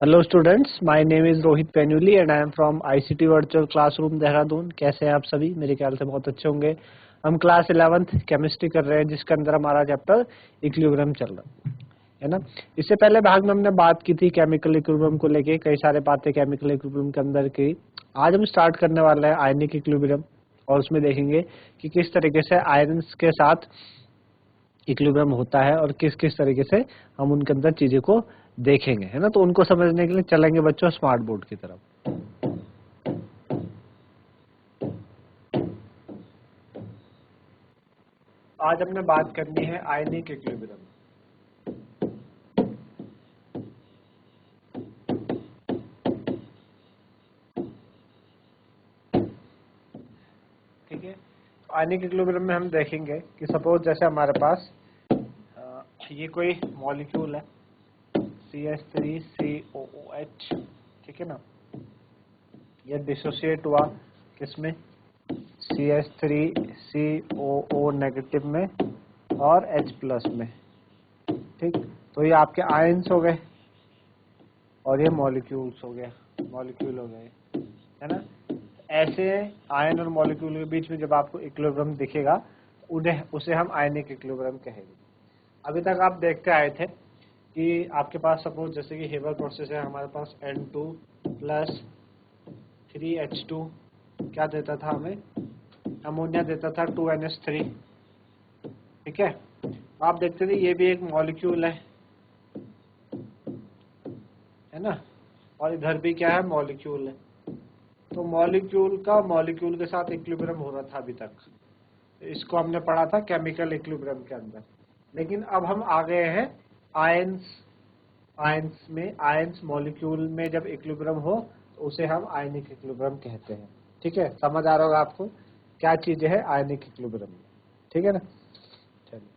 Hello students, my name is Rohit Penuli and I am from ICT virtual classroom Dehradun. कैसे हैं आप सभी? मेरे ख्याल से बहुत अच्छे होंगे। हम क्लास 11th केमिस्ट्री कर रहे हैं, जिसके अंदर हमारा चैप्टर इक्विलिब्रियम चल रहा है ना। इससे पहले भाग में हमने बात की थी केमिकल इक्विलिब्रियम को लेके, कई सारे बातें केमिकल इक्विलिब्रियम के अंदर की। आज हम स्टार्ट करने वाले हैं आयनिक इक्विलिब्रियम, और उसमें देखेंगे कि किस तरीके से आयरन्स के साथ इक्विलिब्रियम होता है और किस किस तरीके से हम उनके अंदर चीजें को देखेंगे, है ना। तो उनको समझने के लिए चलेंगे बच्चों स्मार्ट बोर्ड की तरफ। आज हमने बात करनी है आयनिक इक्विलिब्रियम। ठीक है, तो आयनिक इक्विलिब्रियम में हम देखेंगे कि सपोज जैसे हमारे पास ये कोई मॉलिक्यूल है CH3COOH, ठीक है ना। ये डिसोसिएट हुआ किसमें? CH3COO नेगेटिव में और H प्लस में। ठीक, तो ये आपके आयंस हो गए और ये मॉलिक्यूल्स हो गए, मॉलिक्यूल हो गए, है ना। ऐसे आयन और मॉलिक्यूल के बीच में जब आपको इक्विलिब्रियम दिखेगा, उन्हें उसे हम आयनिक इक्विलिब्रियम कहेंगे। अभी तक आप देखते आए थे कि आपके पास सपोज जैसे कि हेबर प्रोसेस है, हमारे पास N2 प्लस 3H2 क्या देता था हमें? अमोनिया देता था 2NH3। ठीक है, आप देखते थे ये भी एक मॉलिक्यूल है ना, और इधर भी क्या है? मॉलिक्यूल है। तो मॉलिक्यूल का मॉलिक्यूल के साथ इक्विलिब्रियम हो रहा था अभी तक। इसको हमने पढ़ा था केमिकल इक्विलिब्रियम के अंदर। लेकिन अब हम आ गए हैं आयंस। आयंस में, आयंस मॉलिक्यूल में जब इक्विलिब्रियम हो तो उसे हम आयनिक इक्विलिब्रियम कहते हैं। ठीक है, समझ आ रहा होगा आपको क्या चीज है आयनिक इक्विलिब्रियम में। ठीक है ना। चलिए,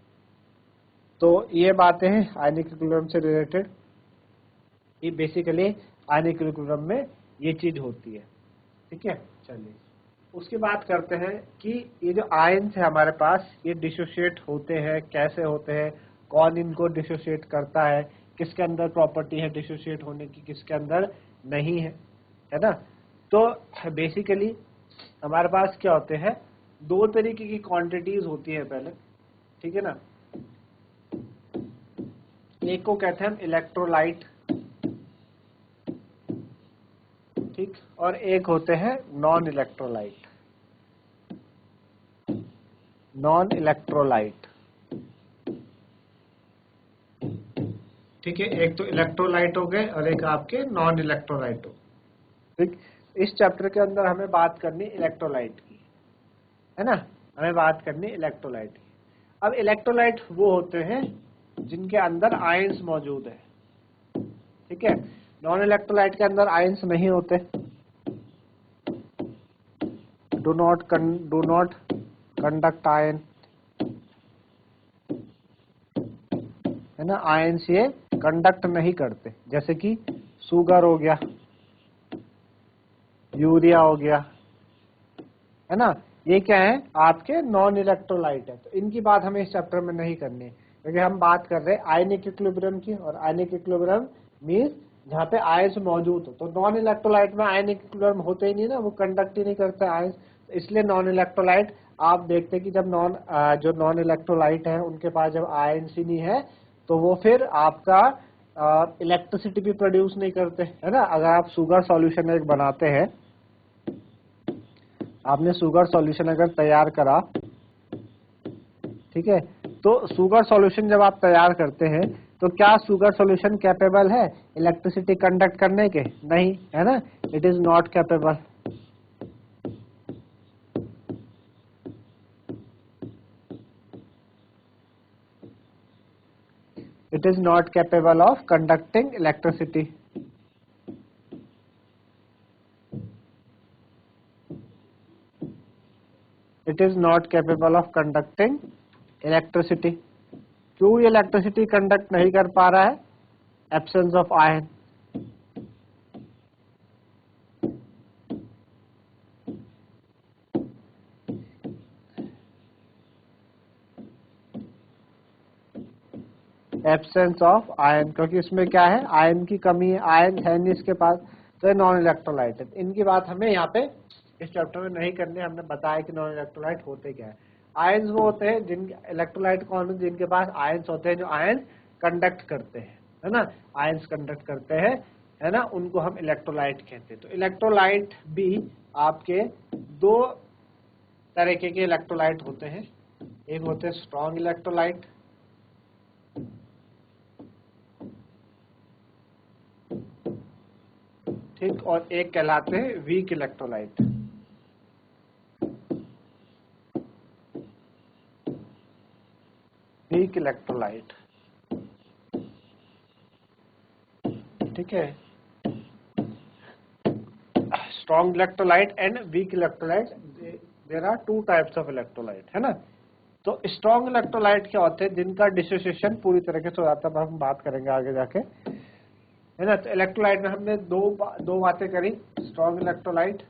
तो ये बातें हैं आयनिक इक्विलिब्रियम से रिलेटेड। ये बेसिकली आयनिक इक्विलिब्रियम में ये चीज होती है। ठीक है, चलिए उसकी बात करते हैं कि ये जो आयंस है हमारे पास, ये डिसोशिएट होते हैं, कैसे होते हैं, कौन इनको डिसोशिएट करता है, किसके अंदर प्रॉपर्टी है डिसोशिएट होने की, किसके अंदर नहीं है ना। तो बेसिकली हमारे पास क्या होते हैं, दो तरीके की क्वांटिटीज होती है पहले। ठीक है ना, एक को कहते हैं हम इलेक्ट्रोलाइट, ठीक, और एक होते हैं नॉन इलेक्ट्रोलाइट। नॉन इलेक्ट्रोलाइट, ठीक है, एक तो इलेक्ट्रोलाइट हो गए और एक आपके नॉन इलेक्ट्रोलाइट हो। ठीक, इस चैप्टर के अंदर हमें बात करनी इलेक्ट्रोलाइट की, है ना। हमें बात करनी इलेक्ट्रोलाइट की। अब इलेक्ट्रोलाइट वो होते हैं जिनके अंदर आयंस मौजूद है। ठीक है, नॉन इलेक्ट्रोलाइट के अंदर आयंस नहीं होते। डू नॉट कंडक्ट आयन, है ना। आयंस ये कंडक्ट नहीं करते, जैसे कि शुगर हो गया, यूरिया हो गया, है ना। ये क्या है? आपके नॉन इलेक्ट्रोलाइट है। तो इनकी बात हमें इस चैप्टर में नहीं करनी है, क्योंकि हम बात कर रहे हैं आयनिक इक्विलिब्रियम की, और आयनिक इक्विलिब्रियम मींस जहाँ पे आयंस मौजूद हो। तो नॉन इलेक्ट्रोलाइट में आयनिक इक्विलिब्रियम होते ही नहीं ना, वो कंडक्ट ही नहीं करते आयंस। तो इसलिए नॉन इलेक्ट्रोलाइट आप देखते हैं कि जब जो नॉन इलेक्ट्रोलाइट है उनके पास जब आयंस ही नहीं है, तो वो फिर आपका इलेक्ट्रिसिटी भी प्रोड्यूस नहीं करते, है ना। अगर आप शुगर सॉल्यूशन एक बनाते हैं, आपने शुगर सॉल्यूशन अगर तैयार करा, ठीक है, तो शुगर सॉल्यूशन जब आप तैयार करते हैं, तो क्या शुगर सॉल्यूशन कैपेबल है इलेक्ट्रिसिटी कंडक्ट करने के? नहीं, है ना। It is not capable. It is not capable of conducting electricity. It is not capable of conducting electricity. क्यों ये इलेक्ट्रिसिटी कंडक्ट नहीं कर पा रहा है? Absence of ion. Absence of ion, क्योंकि इसमें क्या है, आयन की कमी है, आयन है नहीं इसके पास, तो नॉन इलेक्ट्रोलाइट है। इनकी बात हमें यहाँ पे इस चैप्टर में नहीं करनी, हमने बताया कि नॉन इलेक्ट्रोलाइट होते क्या है। आयंस वो होते हैं जिन, इलेक्ट्रोलाइट कौन है, जिनके पास आयंस होते हैं जो आयन कंडक्ट करते हैं, है ना, आयंस कंडक्ट करते हैं, है ना, उनको हम इलेक्ट्रोलाइट कहते हैं। तो इलेक्ट्रोलाइट भी आपके दो तरीके के इलेक्ट्रोलाइट होते हैं, एक होते हैं स्ट्रॉन्ग इलेक्ट्रोलाइट, ठीक, और एक कहलाते हैं वीक इलेक्ट्रोलाइट। वीक इलेक्ट्रोलाइट, ठीक है, strong electrolyte and weak electrolyte, there are two types of electrolyte, है ना। तो स्ट्रॉन्ग इलेक्ट्रोलाइट क्या होते हैं, जिनका डिसोसिएशन पूरी तरीके से हो जाता है, हम बात करेंगे आगे जाके, है ना। तो इलेक्ट्रोलाइट में हमने दो बातें करी, स्ट्रॉन्ग इलेक्ट्रोलाइट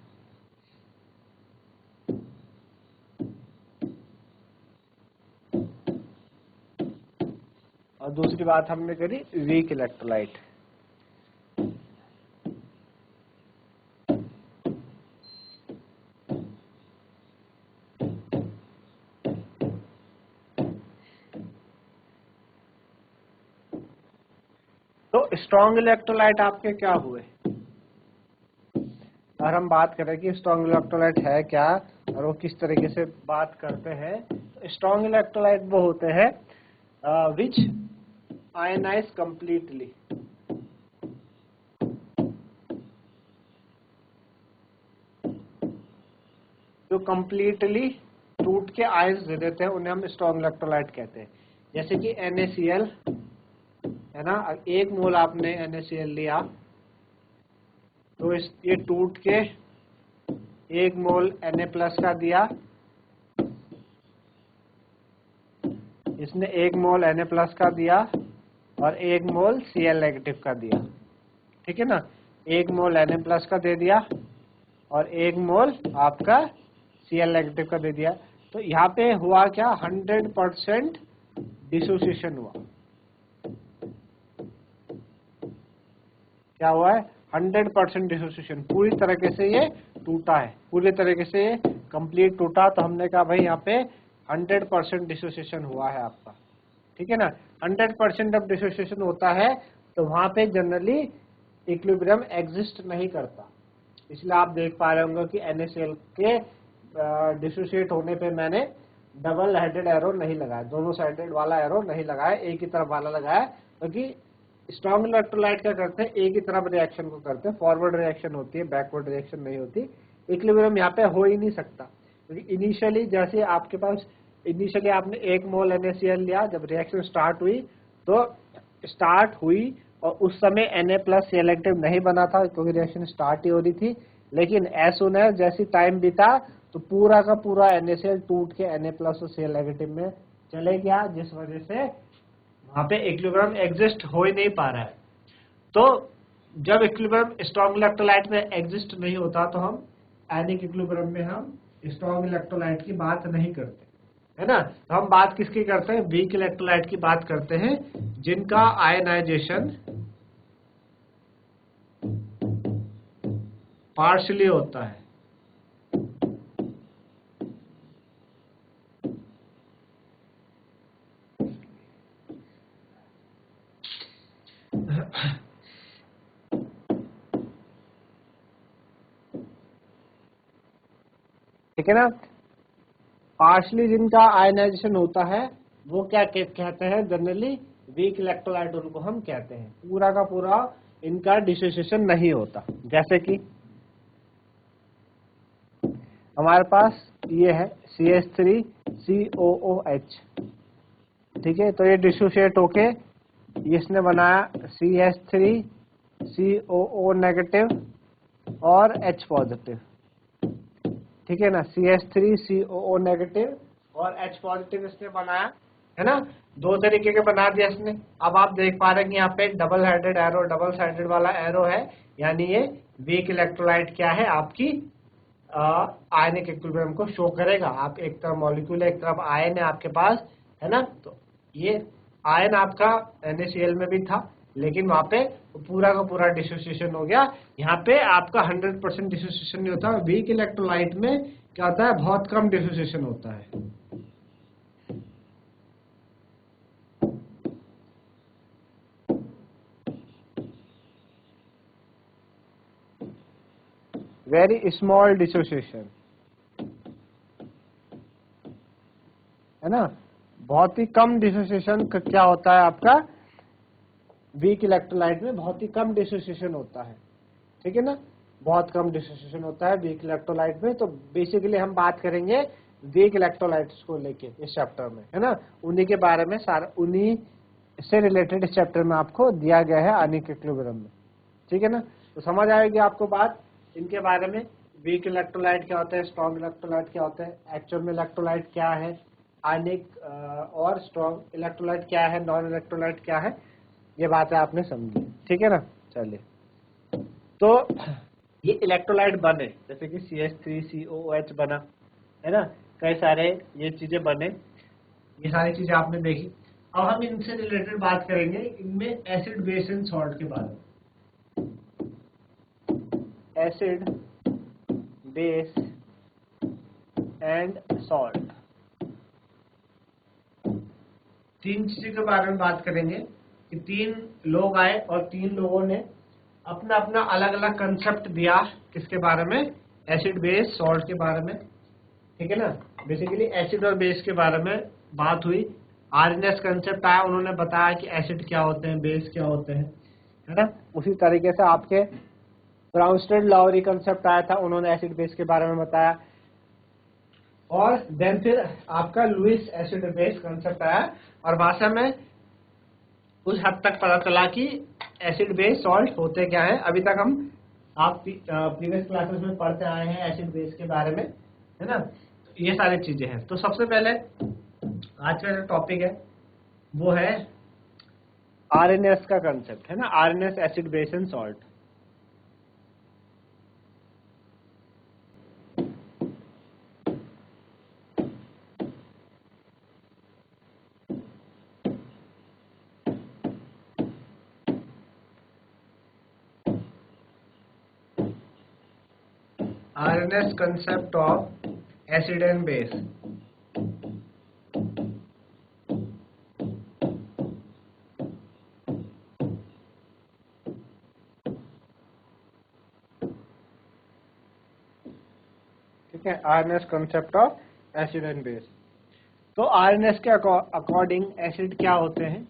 और दूसरी बात हमने करी वीक इलेक्ट्रोलाइट। तो स्ट्रॉन्ग इलेक्ट्रोलाइट आपके क्या हुए, और हम बात करें कि स्ट्रॉन्ग इलेक्ट्रोलाइट है क्या और वो किस तरीके से बात करते हैं। तो स्ट्रॉन्ग इलेक्ट्रोलाइट वो होते हैं विच आयनाइज कंप्लीटली, जो कंप्लीटली टूट के आयंस दे देते हैं, उन्हें हम स्ट्रॉन्ग इलेक्ट्रोलाइट कहते हैं। जैसे कि NaCl, है ना, एक मोल आपने NaCl लिया तो ये टूट के एक मोल Na+ का दिया, इसने एक मोल Na+ का दिया और एक मोल Cl नेगेटिव का दिया, ठीक है ना, एक मोल Na+ का दे दिया और एक मोल आपका Cl नेगेटिव का दे दिया। तो यहाँ पे हुआ क्या, 100% डिसोसिएशन हुआ। क्या हुआ है, 100% डिसोसिएशन, पूरी तरीके से ये टूटा है, पूरी तरीके से ये कंप्लीट टूटा। तो हमने कहा भाई यहाँ पे 100% डिसोसिएशन हुआ है आपका, ठीक है ना। 100% जब डिसोसिएशन होता है तो वहां पे जनरली इक्विलिब्रियम एग्जिस्ट नहीं करता, इसलिए आप देख पा रहे होंगे कि NaCl के डिसोसिएट होने पे मैंने डबल हेडेड एरो नहीं लगाया, दोनों साइडेड वाला एरो नहीं लगाया, एक ही तरफ वाला लगाया, क्योंकि स्ट्रॉन्ग इलेक्ट्रोलाइट क्या करते हैं, एक ही तरफ रिएक्शन को करते हैं, फॉरवर्ड रिएक्शन होती है, बैकवर्ड रिएक्शन नहीं होती। इक्विलिब्रियम यहाँ पे हो ही नहीं सकता, क्योंकि इनिशियली जैसे आपके पास इनिशियली आपने एक मोल NaCl लिया, जब रिएक्शन स्टार्ट हुई तो स्टार्ट हुई और उस समय Na+ सेलेक्टिव नहीं बना था, क्योंकि रिएक्शन स्टार्ट ही हो रही थी। लेकिन एज सून एज जैसी टाइम बीता तो पूरा का पूरा NaCl टूट के Na+ और Cl नेगेटिव में चले गया, जिस वजह से वहां पे इक्विलिब्रियम एग्जिस्ट हो ही नहीं पा रहा है। तो जब इक्विलिब्रियम स्ट्रॉन्ग इलेक्ट्रोलाइट में एग्जिस्ट नहीं होता तो हम आयनिक इक्विलिब्रियम में हम स्ट्रॉन्ग इलेक्ट्रोलाइट की बात नहीं करते, है ना। तो हम बात किसकी करते हैं, वीक इलेक्ट्रोलाइट की बात करते हैं, जिनका आयनाइजेशन पार्शियली होता है। ठीक है ना, पार्शियली जिनका आयनाइजेशन होता है वो क्या कहते हैं, जनरली वीक इलेक्ट्रोलाइट उनको हम कहते हैं, पूरा का पूरा इनका डिसोसिएशन नहीं होता। जैसे कि हमारे पास ये है CH3COOH, ठीक है, तो ये डिसोसिएट होके इसने बनाया CH3COO नेगेटिव और H पॉजिटिव, ठीक है ना, CH3COO नेगेटिव और H पॉजिटिव इसने बनाया, है ना, दो तरीके के बना दिया इसने। अब आप देख पा रहे हैं कि यहाँ पे double headed arrow, double sided वाला एरो है, यानी ये वीक इलेक्ट्रोलाइट क्या है, आपकी आयनिक इक्विलिब्रियम को शो करेगा। आप एक तरफ मॉलिक्यूल है, एक तरफ आयन है आपके पास, है ना, तो ये आयन आपका NaCl में भी था, लेकिन वहां पे पूरा का पूरा डिसोसिएशन हो गया। यहाँ पे आपका 100% डिसोसिएशन नहीं होता। वीक इलेक्ट्रोलाइट में क्या होता है, बहुत कम डिसोसिएशन होता है। वेरी स्मॉल डिसोसिएशन, है ना, बहुत ही कम डिसोसिएशन क्या होता है आपका वीक इलेक्ट्रोलाइट में, बहुत ही कम डिसोसिएशन होता है। ठीक है ना, बहुत कम डिसोसिएशन होता है वीक इलेक्ट्रोलाइट में। तो बेसिकली हम बात करेंगे वीक इलेक्ट्रोलाइट्स को लेके इस चैप्टर में, है ना, उन्हीं के बारे में, सारा उन्हीं से रिलेटेड इस चैप्टर में आपको दिया गया है आयनिक इक्विलिब्रियम में। ठीक है ना, तो समझ आएगी आपको बात इनके बारे में, वीक इलेक्ट्रोलाइट क्या होता है, स्ट्रॉन्ग इलेक्ट्रोलाइट क्या होता है, एक्चुअल में इलेक्ट्रोलाइट क्या है, आयनिक और स्ट्रॉन्ग इलेक्ट्रोलाइट क्या है, नॉन इलेक्ट्रोलाइट क्या है, ये बातें आपने समझी। ठीक है ना, चलिए, तो ये इलेक्ट्रोलाइट बने जैसे कि CH3COOH बना, है ना, कई सारे ये चीजें बने, ये सारी चीजें आपने देखी। अब हम इनसे रिलेटेड बात करेंगे, इनमें एसिड बेस एंड सॉल्ट के बारे में। एसिड बेस एंड सॉल्ट, तीन चीजों के बारे में बात करेंगे कि तीन लोग आए और तीन लोगों ने अपना अपना अलग अलग कंसेप्ट दिया, किसके बारे में, एसिड बेस सॉल्ट के बारे में। ठीक है ना, बेसिकली एसिड और बेस के बारे में बात हुई। आरएनएस कंसेप्ट आया, उन्होंने बताया कि एसिड क्या होते हैं, बेस क्या होते हैं, है ना। उसी तरीके से आपके ब्राउनस्टेड लाउरी कंसेप्ट आया था, उन्होंने एसिड बेस के बारे में बताया। और देन फिर आपका लुइस एसिड बेस कंसेप्ट आया, और भाषा में उस हद तक पता चला कि एसिड बेस सॉल्ट होते क्या है। अभी तक हम आप प्रीवियस क्लासेस में पढ़ते आए हैं एसिड बेस के बारे में, है ना, तो ये सारी चीजें हैं। तो सबसे पहले आज का जो टॉपिक है वो है आरएनएस का कंसेप्ट, है ना, RNS acid base and salt. RNS concept of acid and base. ठीक है, RNS concept of acid and base। तो RNS के अकॉर्डिंग एसिड क्या होते हैं,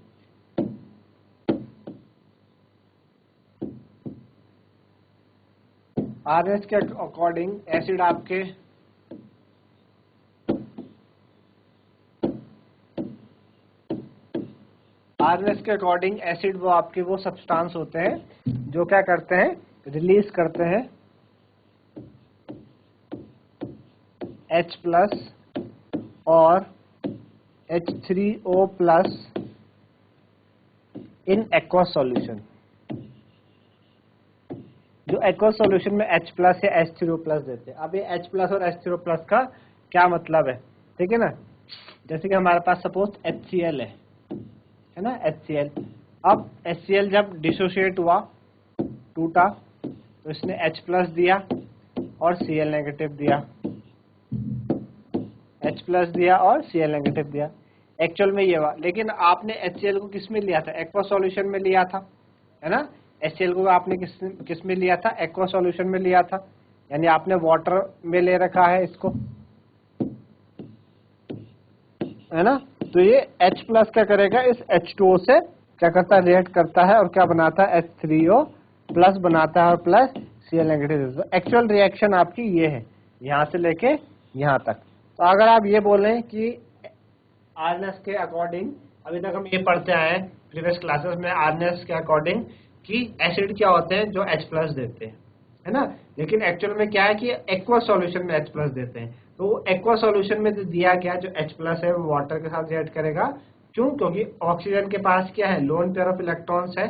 RNS के अकॉर्डिंग एसिड आपके RNS के अकॉर्डिंग एसिड वो आपके वो सब्सटेंस होते हैं जो क्या करते हैं, रिलीज करते हैं H+ और H3O+ इन एक्वस सॉल्यूशन। जो एक्वस सॉल्यूशन में H+ या H3O+ देते हैं। अब ये H+ और H3O+ का क्या मतलब है, ठीक है ना, जैसे कि हमारे पास सपोज HCl है ना, HCl। अब HCl जब डिसोशिएट हुआ, टूटा, तो इसने H+ दिया और Cl नेगेटिव दिया, H+ दिया और Cl नेगेटिव दिया। एक्चुअल में ये हुआ, लेकिन आपने HCl को किस में लिया था, एक्वा सॉल्यूशन में लिया था, है ना। HCl को आपने किस में लिया था, एक्वा सॉल्यूशन में लिया था, यानी आपने वाटर में ले रखा है इसको, है ना। तो ये H+ क्या करेगा, इस H2O से क्या करता है, रिएक्ट करता है और क्या बनाता है, H3O+ बनाता है और plus Cl negative. Actual reaction आपकी ये है, यहाँ से लेके यहाँ तक। तो अगर आप ये बोलें कि आरएनएस के अकॉर्डिंग, अभी तक हम ये पढ़ते आए हैं प्रीवियस क्लासेस में, आरएनएस के अकॉर्डिंग कि एसिड क्या होते हैं जो H+ देते हैं, है ना, लेकिन एक्चुअल में क्या है कि एक्वा सॉल्यूशन में H+ देते हैं। तो एक्वा सॉल्यूशन में जो दिया गया जो H+ है वो वाटर के साथ रिएक्ट करेगा। क्यों, क्योंकि ऑक्सीजन के पास क्या है, लोन पेयर ऑफ इलेक्ट्रॉन्स है,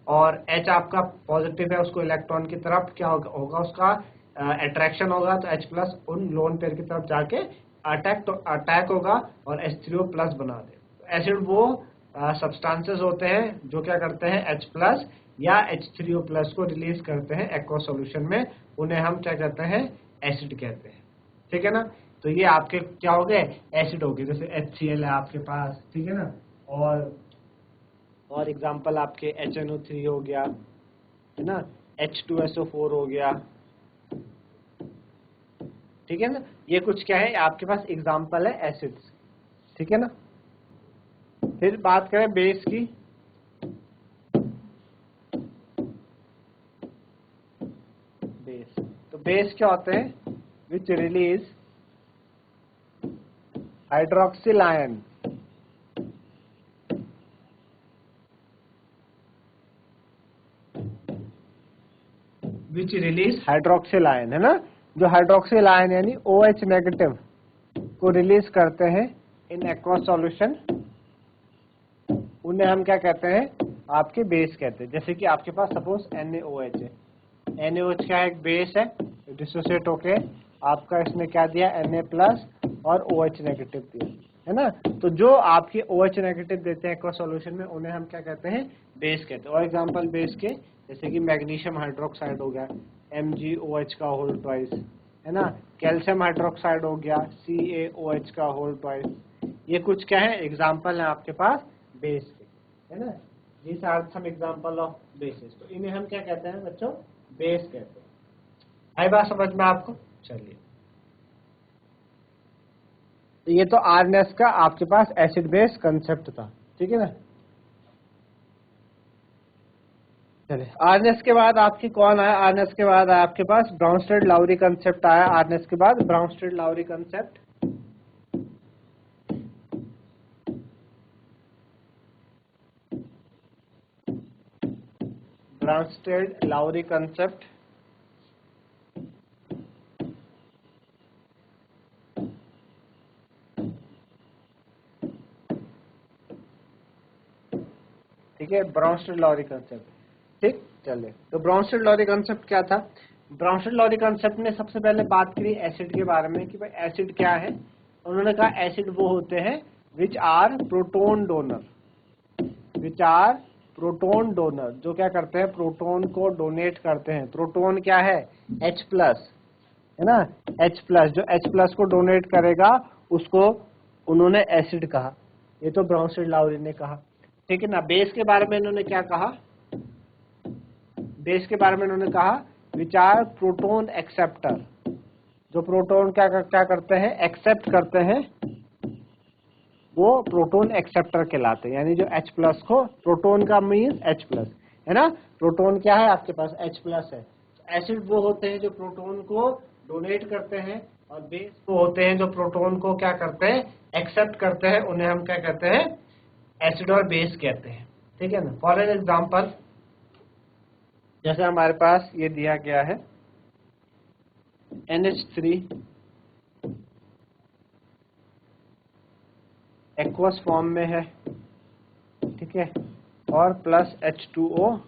और H आपका पॉजिटिव है, उसको इलेक्ट्रॉन की तरफ क्या होगा उसका अट्रैक्शन होगा, तो H+ उन लोन पेयर की तरफ जाके अटैक होगा और H3O+ बना दे। एसिड वो सब्सटेंसेस होते हैं जो क्या करते हैं H प्लस या H3O प्लस को रिलीज करते हैं एक्वस सॉल्यूशन में, उन्हें हम क्या कहते हैं, एसिड कहते हैं। ठीक है ना। तो ये आपके क्या हो गए, एसिड हो गए। जैसे HCl है आपके पास, ठीक है ना, और एग्जांपल आपके HNO3 हो गया, है ना, H2SO4 हो गया। ठीक है ना, ये कुछ क्या है आपके पास एग्जांपल है एसिड्स। ठीक है ना। फिर बात करें बेस की, बेस, तो बेस क्या होते हैं, विच रिलीज हाइड्रोक्सिल आयन, विच रिलीज हाइड्रोक्सिल आयन, है ना, जो हाइड्रोक्सिल आयन यानी OH नेगेटिव को रिलीज करते हैं इन एक्वस सॉल्यूशन, उन्हें हम क्या कहते हैं, आपके बेस कहते हैं। जैसे कि आपके पास सपोज NaOH है, NaOH क्या है, एक बेस है, डिसोसिएट होके आपका इसने क्या दिया, Na प्लस और OH नेगेटिव दिया, है ना। तो जो आपके OH नेगेटिव देते हैं एक्वस सॉल्यूशन में, उन्हें हम क्या कहते हैं, बेस कहते हैं। और एग्जांपल बेस के जैसे कि मैग्नीशियम हाइड्रोक्साइड हो गया, MgOH का होल ट्वाइस, है ना, कैल्शियम हाइड्रोक्साइड हो गया, CaOH का होल ट्वाइस। ये कुछ क्या है, एग्जांपल है आपके पास बेस के, है ना। These are some example of bases। तो इन्हें हम क्या कहते हैं बच्चों, बेस कहते हैं। आई बात समझ में आपको। चलिए, तो ये तो आरएनएस का आपके पास एसिड बेस कंसेप्ट था। ठीक है ना। चलिए, आरएनएस के बाद आपकी कौन आया, आरएनएस के बाद आया आपके पास ब्राउनस्टेड लाउरी कंसेप्ट आया। आरएनएस के बाद ब्राउनस्टेड लाउरी कंसेप्ट, ब्राउनस्टेड लाउरी कंसेप्ट, ठीक है, ब्राउनस्टेड लाउरी कंसेप्ट। ठीक, चलिए, तो ब्राउनस्टेड लाउरी कंसेप्ट क्या था। ब्राउनस्टेड लाउरी कंसेप्ट ने सबसे पहले बात करी एसिड के बारे में कि भाई एसिड क्या है। उन्होंने कहा एसिड वो होते हैं which are proton donor, which are proton donor, जो क्या करते हैं, प्रोटोन को डोनेट करते हैं। प्रोटोन क्या है, H प्लस, है ना, H प्लस, जो H प्लस को डोनेट करेगा उसको उन्होंने एसिड कहा। ये तो ब्राउनस्टेड लाउरी ने कहा। ठीक है ना। बेस के बारे में इन्होंने क्या कहा, बेस के बारे में इन्होंने कहा विच आर प्रोटोन एक्सेप्टर, जो प्रोटोन क्या करते हैं, एक्सेप्ट करते हैं, वो प्रोटोन एक्सेप्टर कहलाते हैं। यानी जो H प्लस को, प्रोटोन का मीन्स H प्लस, है ना, प्रोटोन क्या है आपके पास, H प्लस है। एसिड वो होते हैं जो प्रोटोन को डोनेट करते हैं, और बेस वो होते हैं जो प्रोटोन को क्या करते हैं, एक्सेप्ट करते हैं। उन्हें हम क्या कहते हैं, एसिड और बेस कहते हैं। ठीक है ना। फॉर एन एग्जाम्पल, जैसे हमारे पास ये दिया गया है NH3 एक्वस फॉर्म में है, ठीक है, और प्लस H2O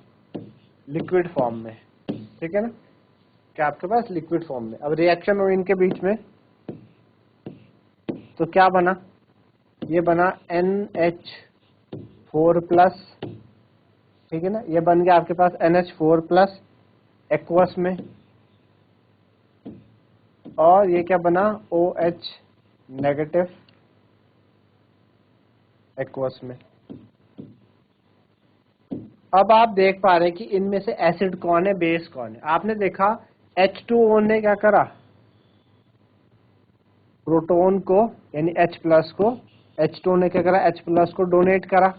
लिक्विड फॉर्म में, ठीक है ना, क्या आपके पास लिक्विड फॉर्म में। अब रिएक्शन हो इनके बीच में, तो क्या बना, ये बना NH4 प्लस, ठीक है ना, ये बन गया आपके पास NH4 प्लस एक्वस में, और ये क्या बना, OH नेगेटिव एक्वस में। अब आप देख पा रहे हैं कि इनमें से एसिड कौन है, बेस कौन है। आपने देखा H2O ने क्या करा, प्रोटोन को यानी H प्लस को, H2O ने क्या करा, H प्लस को डोनेट करा,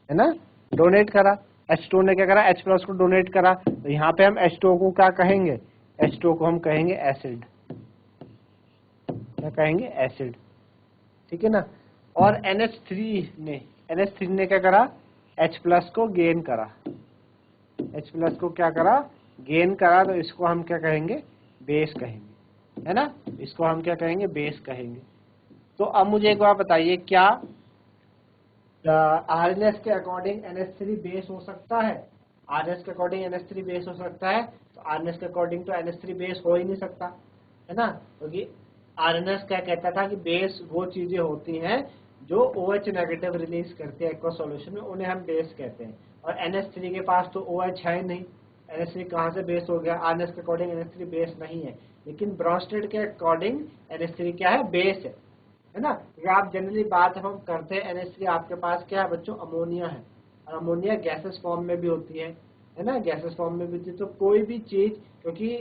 है ना, डोनेट करा। H2O ने क्या करा, H प्लस को डोनेट करा। तो यहाँ पे हम H2O को क्या कहेंगे, H2O को हम कहेंगे एसिड, क्या कहेंगे, एसिड। ठीक है ना। और NH3 ने क्या करा, H प्लस को गेन करा, H प्लस को क्या करा, गेन करा। तो इसको हम क्या कहेंगे, बेस कहेंगे, है ना, इसको हम क्या कहेंगे, बेस कहेंगे। तो अब मुझे एक बात बताइए, क्या आरएनएस के अकॉर्डिंग NH3 बेस हो सकता है, आरएनएस के अकॉर्डिंग NH3 बेस हो सकता है। तो आरएनएस के अकॉर्डिंग तो NH3 बेस हो ही नहीं सकता, है ना, क्योंकि आरएनएस क्या कहता था कि बेस वो चीजें होती हैं जो OH नेगेटिव रिलीज करते हैं एक्वा सॉल्यूशन में, उन्हें हम बेस कहते हैं। और NH3 के पास तो OH है नहीं, NH3 कहाँ से बेस हो गया? आर्नेस के अकॉर्डिंग NH3 बेस नहीं है, लेकिन ब्रॉन्स्टेड के अकॉर्डिंग NH3 क्या है? बेस है ना। ये आप जनरली बात हम करते हैं, NH3 आपके पास क्या है बच्चों? अमोनिया है, और अमोनिया गैसेस फॉर्म में भी होती है ना, गैसेस फॉर्म में भी होती है। तो कोई भी चीज, क्योंकि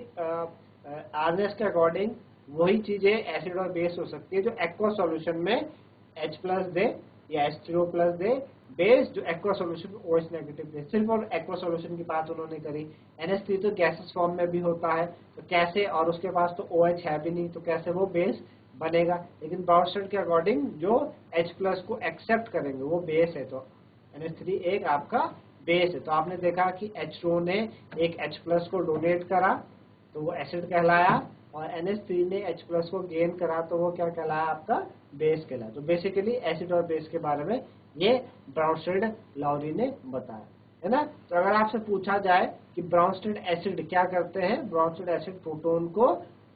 आरनेस के अकॉर्डिंग वही चीजें एसिड और बेस हो सकती है जो एक्वा सॉल्यूशन में H प्लस दे या H3O प्लस दे, बेस जो एक्वा सॉल्यूशन में OH नेगेटिव दे। सिर्फ और एक्वा सॉल्यूशन की बात उन्होंने करी। NH3 तो गैसेस फॉर्म में भी होता है, तो कैसे? और उसके पास तो OH है भी नहीं, तो कैसे वो बेस बनेगा? लेकिन ब्रॉन्स्टेड के अकॉर्डिंग जो H प्लस को एक्सेप्ट करेंगे वो बेस है, तो NH3 एक आपका बेस है। तो आपने देखा कि H2O ने एक H प्लस को डोनेट करा तो वो एसिड कहलाया, और NH3 ने H प्लस को गेन करा तो वो क्या कहलाया? आपका बेस कहलाया। तो बेसिकली एसिड और बेस के बारे में ये ब्राउनस्टेड लाउरी ने बताया, है ना। तो अगर आपसे पूछा जाए कि ब्राउनस्टेड एसिड क्या करते हैं, ब्राउनस्टेड एसिड प्रोटोन को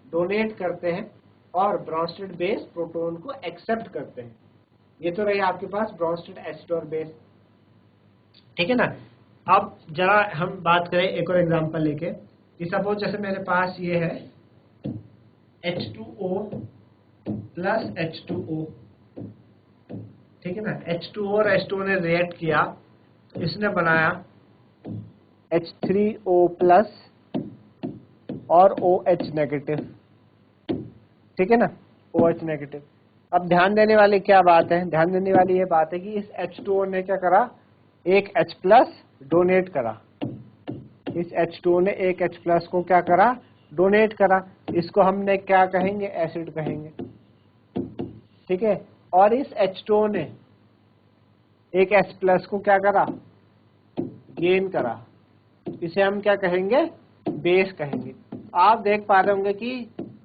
डोनेट करते हैं और ब्राउनस्टेड बेस प्रोटोन को एक्सेप्ट करते हैं। ये तो रही आपके पास ब्राउनस्टेड एसिड और बेस, ठीक है ना। अब जरा हम बात करें एक और एग्जांपल लेके कि सपोज जैसे मेरे पास ये है H2O प्लस H2O, ठीक है ना। H2O और H2O ने रिएक्ट किया, इसने बनाया H3O प्लस और OH नेगेटिव, ठीक है ना, OH नेगेटिव। अब ध्यान देने वाली क्या बात है? ध्यान देने वाली ये बात है कि इस H2O ने क्या करा? एक H प्लस डोनेट करा। इस H2O ने एक H प्लस को क्या करा? डोनेट करा। इसको हमने क्या कहेंगे? एसिड कहेंगे, ठीक है। और इस H2O ने एक H प्लस को क्या करा? गेन करा। इसे हम क्या कहेंगे? बेस कहेंगे। आप देख पा रहे होंगे कि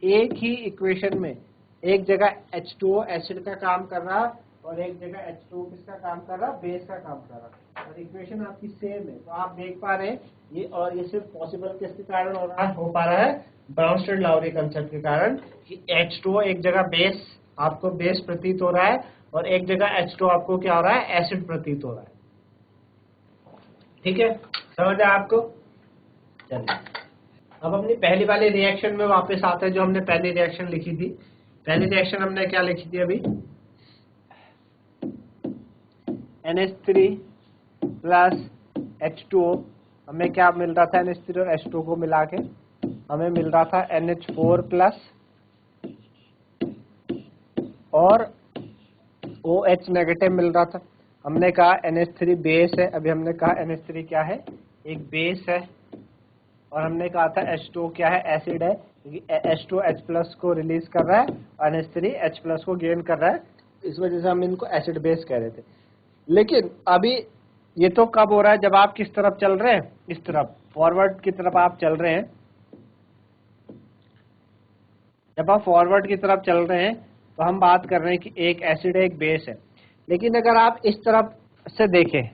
एक ही इक्वेशन में एक जगह H2O एसिड का काम कर रहा और एक जगह H2O किसका काम कर रहा? बेस का काम कर रहा, और इक्वेशन आपकी सेम है। तो आप देख पा रहे हैं ये, और ये सिर्फ पॉसिबल किसके कारण हो पा रहा है? ब्राउनस्टेड लाउरी कंसेप्ट के कारण, कि H2O एक जगह बेस आपको बेस प्रतीत हो रहा है और एक जगह H2O आपको क्या हो रहा है? एसिड प्रतीत हो रहा है, ठीक है। समझ आया आपको? चलिए अब अपनी पहली वाली रिएक्शन में वापस आते हैं, जो हमने पहली रिएक्शन लिखी थी। पहली रिएक्शन हमने क्या लिखी थी अभी? NH3 प्लस H2O, हमें क्या मिल रहा था? NH3 और H2O को मिला के हमें मिल रहा था NH4 प्लस और OH नेगेटिव मिल रहा था। हमने कहा NH3 बेस है, अभी हमने कहा NH3 क्या है? एक बेस है। और हमने कहा था H2O क्या है? एसिड है, क्योंकि H2O H प्लस को रिलीज कर रहा है और NH3 H प्लस को गेन कर रहा है, इस वजह से हम इनको एसिड बेस कह रहे थे। लेकिन अभी ये तो कब हो रहा है? जब आप किस तरफ चल रहे हैं? इस तरफ, फॉरवर्ड की तरफ आप चल रहे हैं। जब आप फॉरवर्ड की तरफ चल रहे हैं तो हम बात कर रहे हैं कि एक एसिड है, एक बेस है। लेकिन अगर आप इस तरफ से देखें,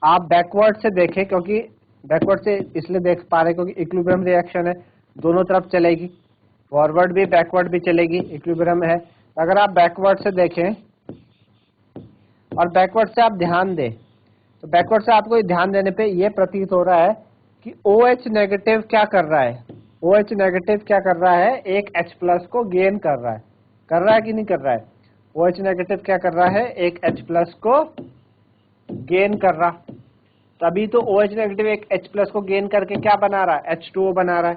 आप बैकवर्ड से देखें, क्योंकि बैकवर्ड से इसलिए देख पा रहे हैं क्योंकि इक्विलिब्रियम रिएक्शन है, दोनों तरफ चलेगी, फॉरवर्ड भी बैकवर्ड भी चलेगी, इक्विलिब्रियम है। अगर आप बैकवर्ड से देखें और बैकवर्ड से आप ध्यान दें, तो बैकवर्ड से आपको ध्यान देने पे ये प्रतीत हो रहा है कि OH नेगेटिव क्या कर रहा है? OH नेगेटिव क्या कर रहा है? एक H प्लस को गेन कर रहा है कि नहीं कर रहा है? OH नेगेटिव क्या कर रहा है? एक H प्लस को गेन कर रहा। तभी तो OH नेगेटिव एक H प्लस को गेन करके क्या बना रहा है? H2O बना रहा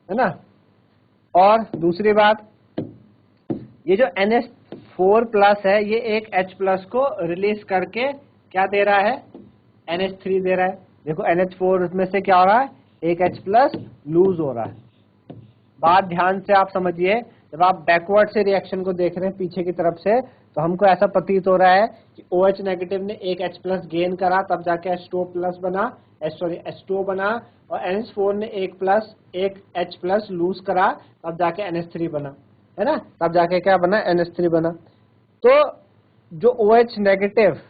है ना। और दूसरी बात, ये जो NH4 प्लस है, ये एक H प्लस को रिलीज करके क्या दे रहा है? NH3 दे रहा है। देखो NH4 में से क्या हो रहा है? एक H प्लस लूज हो रहा है। बात ध्यान से आप समझिए, जब आप बैकवर्ड से रिएक्शन को देख रहे हैं पीछे की तरफ से, तो हमको ऐसा प्रतीत हो रहा है कि OH नेगेटिव ने एक H प्लस गेन करा, तब जाके H2O प्लस बना, H2O बना, और NH4 ने एक H प्लस लूज करा, तब जाके NH3 बना, है ना। तब जाके क्या बना? NH3 बना। तो जो OH नेगेटिव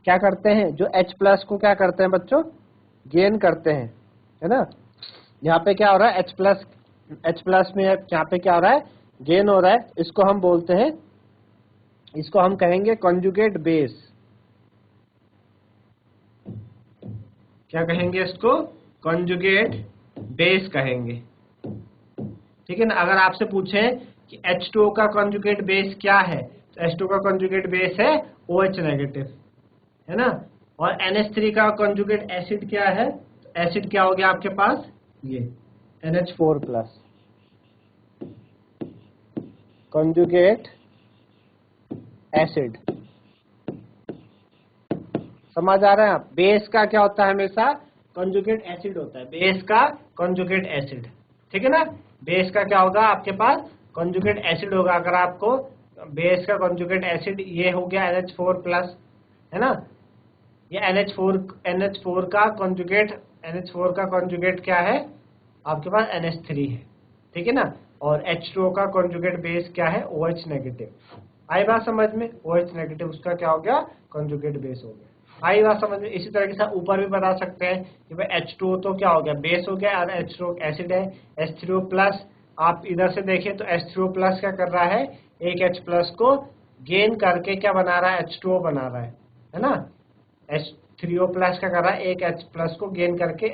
क्या करते हैं? जो H प्लस को क्या करते हैं बच्चों? गेन करते हैं, है ना। यहाँ पे क्या हो रहा है? H प्लस में यहाँ पे क्या हो रहा है? गेन हो रहा है। इसको हम बोलते हैं इसको हम कहेंगे कॉन्जुगेट बेस। क्या कहेंगे इसको? कॉन्जुगेट बेस कहेंगे। ठीक है ना। अगर आपसे पूछे कि H2O का कॉन्जुगेट बेस क्या है, तो H2O का कॉन्जुगेट बेस है OH नेगेटिव, है ना। और NH3 का कॉन्जुगेट एसिड क्या है? तो एसिड क्या हो गया आपके पास? ये NH4 प्लस। कॉन्जुगेट एसिड, समझ आ रहा है आप? बेस का क्या होता है? हमेशा कॉन्जुगेट एसिड होता है, बेस का कॉन्जुगेट एसिड। ठीक है ना। बेस का क्या होगा आपके पास? कॉन्जुगेट एसिड होगा। अगर आपको बेस का कॉन्जुगेट एसिड ये हो गया NH4 प्लस, है ना। ये NH4 का कॉन्जुगेट क्या है आपके पास? NH3 है। ठीक है ना। और H2O का कॉन्जुगेट बेस क्या है? OH negative. आई बात समझ में? OH नेगेटिव उसका क्या हो गया? कॉन्जुगेट बेस हो गया। आई बात समझ में? इसी तरीके से ऊपर भी बता सकते हैं कि भाई H2O तो क्या हो गया? बेस हो गया, और H2O एसिड है। H3O प्लस, आप इधर से देखें तो H3O प्लस क्या कर रहा है? एक H प्लस को गेन करके क्या बना रहा है? H2O बना रहा है ना। H3O प्लस क्या कर रहा है? एक H प्लस को गेन करके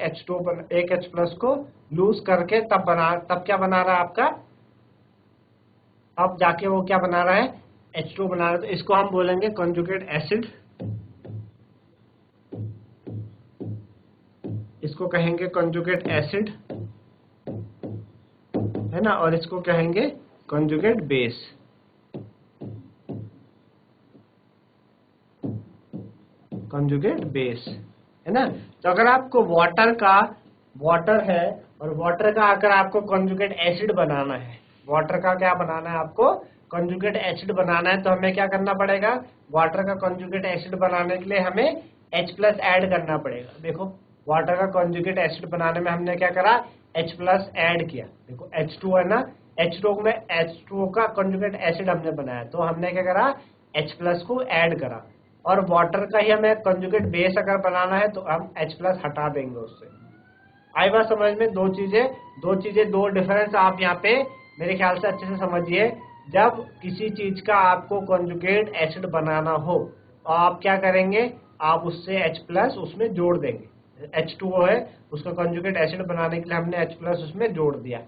एक H प्लस को लूज करके तब क्या बना रहा है आपका? अब जाके वो क्या बना रहा है? H2O बना रहा है। तो इसको हम बोलेंगे कॉन्जुगेट एसिड, इसको कहेंगे कॉन्जुगेट एसिड, है ना। और इसको कहेंगे कॉन्जुगेट बेस। कॉन्जुगेट बेस, है ना। तो अगर आपको वाटर है और वाटर का अगर आपको कॉन्जुगेट एसिड बनाना है, वाटर का क्या बनाना है आपको? कॉन्जुगेट एसिड बनाना है, तो हमें क्या करना पड़ेगा? वाटर का कॉन्जुगेट एसिड बनाने के लिए हमें H प्लस ऐड करना पड़ेगा। देखो, वाटर का कॉन्जुगेट एसिड बनाने में हमने क्या करा? H प्लस ऐड किया। देखो H2 है ना, H2O का कॉन्जुगेट एसिड हमने बनाया, तो हमने क्या करा? H प्लस को ऐड करा। और वाटर का ही हमें कॉन्जुगेट बेस अगर बनाना है तो हम H प्लस हटा देंगे उससे। आई बात समझ में? दो डिफरेंस आप यहाँ पे मेरे ख्याल से अच्छे से समझिए। जब किसी चीज का आपको कॉन्जुगेट एसिड बनाना हो तो आप क्या करेंगे? आप उससे H प्लस उसमें जोड़ देंगे। H2O है, उसका कॉन्जुगेट एसिड बनाने के लिए हमने H प्लस उसमें जोड़ दिया।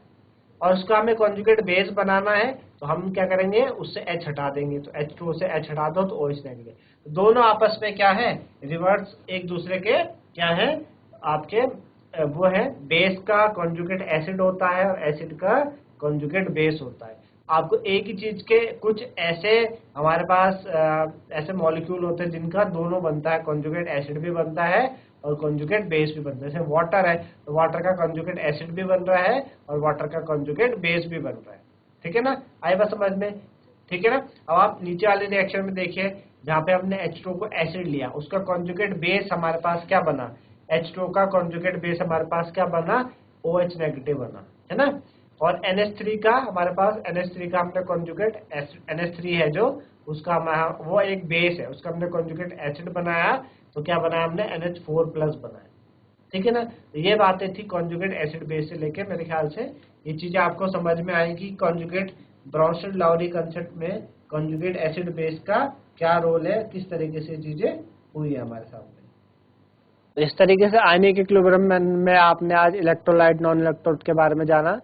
और उसका हमें कॉन्जुगेट बेस बनाना है तो हम क्या करेंगे? उससे H हटा देंगे। तो H2O से H हटा दो तो OH नेगेटिव। तो दोनों आपस में क्या है? रिवर्स एक दूसरे के क्या है आपके? वो है बेस का कॉन्जुगेट एसिड होता है और एसिड का कॉन्जुगेट बेस होता है। आपको एक ही चीज के कुछ ऐसे हमारे पास ऐसे मॉलिक्यूल होते हैं जिनका दोनों बनता है, कॉन्जुगेट एसिड भी बनता है और कॉन्जुगेट बेस भी बनता है। जैसे वाटर है तो वाटर का कॉन्जुगेट एसिड भी बन रहा है और वाटर का कॉन्जुगेट बेस भी बन रहा है। ठीक है ना। आई बात समझ में? ठीक है ना। अब आप नीचे वाले रिएक्शन में देखिए, जहाँ पे हमने H2O को एसिड लिया, उसका कॉन्जुगेट बेस हमारे पास क्या बना? H2O का कॉन्जुगेट बेस हमारे पास क्या बना? OH नेगेटिव बना, है ना। और NH3 का हमारे पास NH3 का हमने कॉन्जुगेट NH3 है जो उसका वो एक बेस है, उसका हमने कॉन्जुगेट एसिड बनाया, तो क्या बनाया हमने? NH4 प्लस बनाया। ठीक है ना। तो ये बातें थी कॉन्जुगेट एसिड बेस से लेके। मेरे ख्याल से ये चीजें आपको समझ में आएगी। कॉन्जुगेट ब्राउनस्टेड लाउरी कंसेप्ट में कॉन्जुगेट एसिड बेस का क्या रोल है, किस तरीके से चीजें हुई है हमारे सामने। इस तरीके से आयनिक इक्विलिब्रियम में आपने आज इलेक्ट्रोलाइट नॉन इलेक्ट्रोड के बारे में जाना,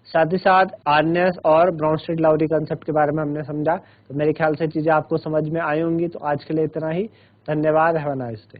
साथ ही साथ आर्नेस और ब्राउनस्टेड लाउरी कंसेप्ट के बारे में हमने समझा। तो मेरे ख्याल से चीजें आपको समझ में आई होंगी। तो आज के लिए इतना ही। धन्यवाद। Have a nice day.